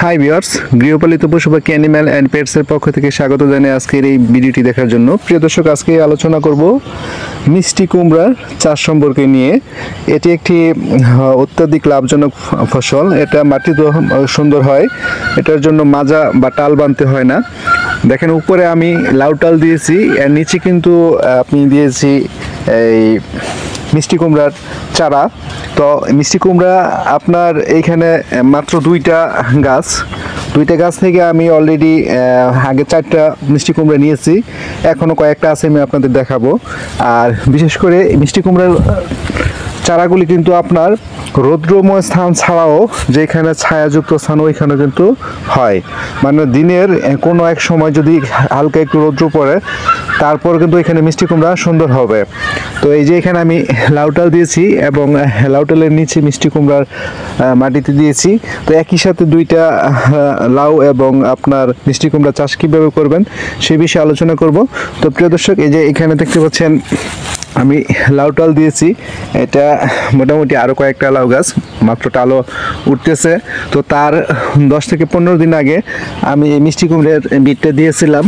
Hi viewers, গৃহপালিত পশু পাখি অ্যানিম্যাল অ্যান্ড পেটসের পক্ষ থেকে স্বাগত জানাই আজকের এই ভিডিওটি দেখার জন্য। প্রিয় দর্শক, আজকে আলোচনা করব মিষ্টি কুমড়ার চাষ সম্পর্কে নিয়ে। এটি একটি অত্যাধিক লাভজনক ফসল। এটা মাটিতে সুন্দর হয়, এটার জন্য মাজা বা টাল বানতে হয় না। দেখেন, উপরে আমি লাউ টাল দিয়েছি, এর নিচে কিন্তু আপনি দিয়েছি এই মিষ্টি কুমড়ার চারা। তো মিষ্টি কুমড়া আপনার এইখানে মাত্র দুইটা গাছ থেকে আমি অলরেডি আগে 4টা মিষ্টি কুমড়া নিয়েছি, এখনও কয়েকটা আছে, আমি আপনাদের দেখাবো। আর বিশেষ করে মিষ্টি কুমড়ার চারাগুলি কিন্তু আপনার রৌদ্রময় স্থান ছাড়াও যেখানে ছায়াযুক্ত স্থান ওইখানে কিন্তু হয়, মানে দিনের কোনো এক সময় যদি হালকা একটু রৌদ্র পড়ে তারপর কিন্তু এখানে মিষ্টি কুমড়া সুন্দর হবে। তো এই যে এখানে আমি লাউটাল দিয়েছি এবং লাউটালের নিচে মিষ্টি কুমড়ার মাটিতে দিয়েছি। তো একই সাথে দুইটা লাউ এবং আপনার মিষ্টি কুমড়া চাষ কীভাবে করবেন সে বিষয়ে আলোচনা করব। তো প্রিয় দর্শক, এই যে এখানে দেখতে পাচ্ছেন আমি লাউ টাল দিয়েছি, এটা মোটামুটি আরও কয়েকটা লাউ গাছ মাত্র টালও উঠতেছে। তো তার 10 থেকে 15 দিন আগে আমি এই মিষ্টি কুমড়ের বীজটা দিয়েছিলাম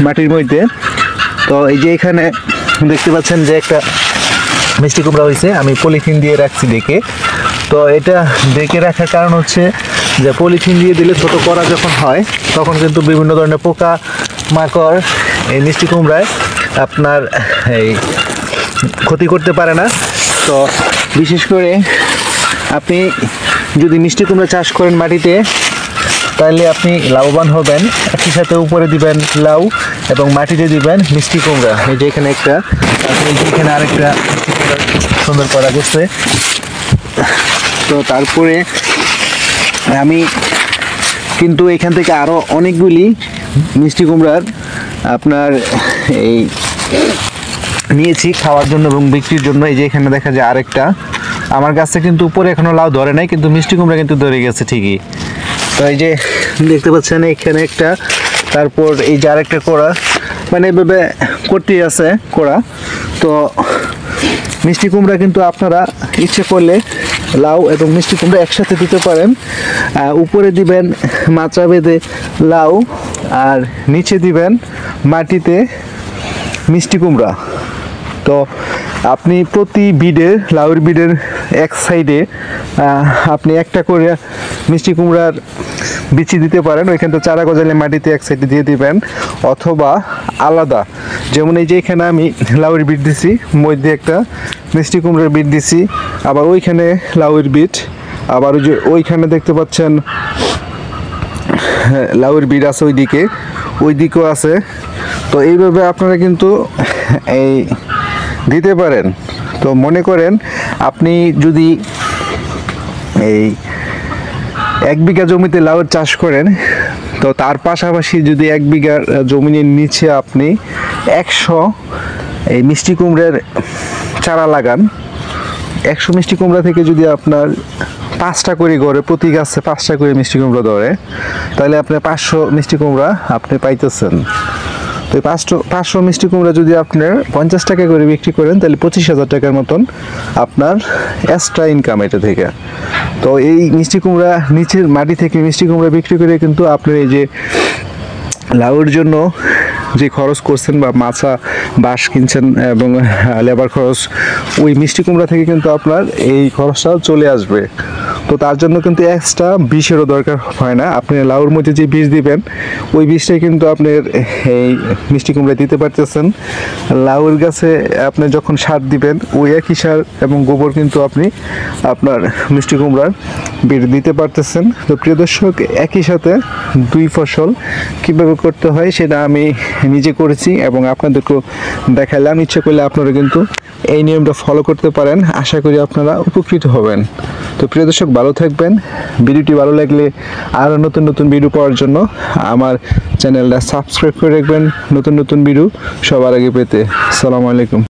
মাটির মধ্যে। তো এই যে এখানে দেখতে পাচ্ছেন যে একটা মিষ্টি কুমড়া হয়েছে, আমি পলিথিন দিয়ে রাখছি ডেকে। তো এটা ডেকে রাখার কারণ হচ্ছে যে পলিথিন দিয়ে দিলে ছোটো করা যখন হয় তখন কিন্তু বিভিন্ন ধরনের পোকা মাকড় এই মিষ্টি কুমড়ায় আপনার এই ক্ষতি করতে পারে না। তো বিশেষ করে আপনি যদি মিষ্টি কুমড়া চাষ করেন মাটিতে, তাহলে আপনি লাভবান হবেন। একই সাথে উপরে দিবেন লাউ এবং মাটিতে দিবেন মিষ্টি কুমড়া। এই যে এখানে একটা, এই যে এখানে আরেকটা মিষ্টি কুমড়া সুন্দর করা গেছে। তো তারপরে আমি কিন্তু এখান থেকে আরও অনেকগুলি মিষ্টি কুমড়ার আপনার এই নিয়েছি খাওয়ার জন্য এবং বিক্রির জন্য। এই যে এখানে দেখা যায় আরেকটা, আমার কাছে কিন্তু উপরে এখনো লাউ ধরে নাই, কিন্তু মিষ্টি কুমড়া কিন্তু ধরে গেছে ঠিকই। তো এই যে দেখতে পাচ্ছেন এখানে একটা, তারপর এই যে আরেকটা কোড়া, মানে এভাবে করতেই আছে কোড়া। তো মিষ্টি কুমড়া কিন্তু আপনারা ইচ্ছে করলে লাউ এবং মিষ্টি কুমড়া একসাথে দিতে পারেন। উপরে দিবেন মাচা বেঁধে লাউ আর নিচে দিবেন মাটিতে মিষ্টি কুমড়া। তো আপনি প্রতি বিডের লাউর বিডের এক সাইডে আপনি একটা করে মিষ্টি কুমড়ার বিচি দিতে পারেন। ওইখানে তো চারা গজালে মাটিতে এক সাইডে দিয়ে দিবেন, অথবা আলাদা, যেমন এই যে এখানে আমি লাউয়ের বিট দিছি, মধ্যে একটা মিষ্টি কুমড়ার বিট দিছি, আবার ওইখানে লাউয়ের বিট, আবার ওই যে ওইখানে দেখতে পাচ্ছেন লাউয়ের বিট আছে, ওই দিকেও আছে। তো এইভাবে আপনারা কিন্তু এই দিতে পারেন। তো মনে করেন আপনি যদি এই 1 বিঘা জমিতে লাউয়ের চাষ করেন, তো তার পাশাপাশি যদি 1 বিঘা জমির নিচে আপনি 100 এই মিষ্টি কুমড়ার চারা লাগান, 100 মিষ্টি কুমড়া থেকে যদি আপনার 5টা করে গড়ে, প্রতি গাছে 5টা করে মিষ্টি কুমড়া ধরে, তাহলে আপনি 500 মিষ্টি কুমড়া আপনি পাইতেছেন। তো 500 মিষ্টি কুমড়া যদি আপনার 50 টাকা করে বিক্রি করেন, তাহলে 25,000 টাকার মতন আপনার এক্সট্রা ইনকাম এটা থেকে। তো এই মিষ্টি কুমড়া নিচের মাটি থেকে মিষ্টি কুমড়া বিক্রি করে কিন্তু আপনার এই যে লাউয়ের জন্য যে খরচ করছেন বা মাছা বাঁশ কিনছেন এবং লেবার খরচ, ওই মিষ্টি কুমড়া থেকে কিন্তু আপনার এই খরচটাও চলে আসবে। তো তার জন্য কিন্তু এক্সট্রা বিষেরও দরকার হয় না। আপনি লাউর মধ্যে যে বীজ দিবেন ওই বীজটাই কিন্তু আপনার এই মিষ্টি কুমড়া দিতে পারতেছেন। লাউর গাছে আপনি যখন সার দিবেন ওই একই সার এবং গোবর কিন্তু আপনি আপনার মিষ্টি কুমড়ার বীজ দিতে পারতেছেন। তো প্রিয় দর্শক, একই সাথে 2 ফসল কীভাবে করতে হয় সেটা আমি নিজে করেছি এবং আপনাদেরকেও দেখালাম। ইচ্ছে করলে আপনারা কিন্তু এই নিয়মটা ফলো করতে পারেন, আশা করি আপনারা উপকৃত হবেন। তো প্রিয় দর্শক, ভালো থাকবেন। ভিডিওটি ভালো লাগলে আরও নতুন নতুন ভিডিও পাওয়ার জন্য আমার চ্যানেলটা সাবস্ক্রাইব করে রাখবেন, নতুন নতুন ভিডিও সবার আগে পেতে। আসসালামু আলাইকুম।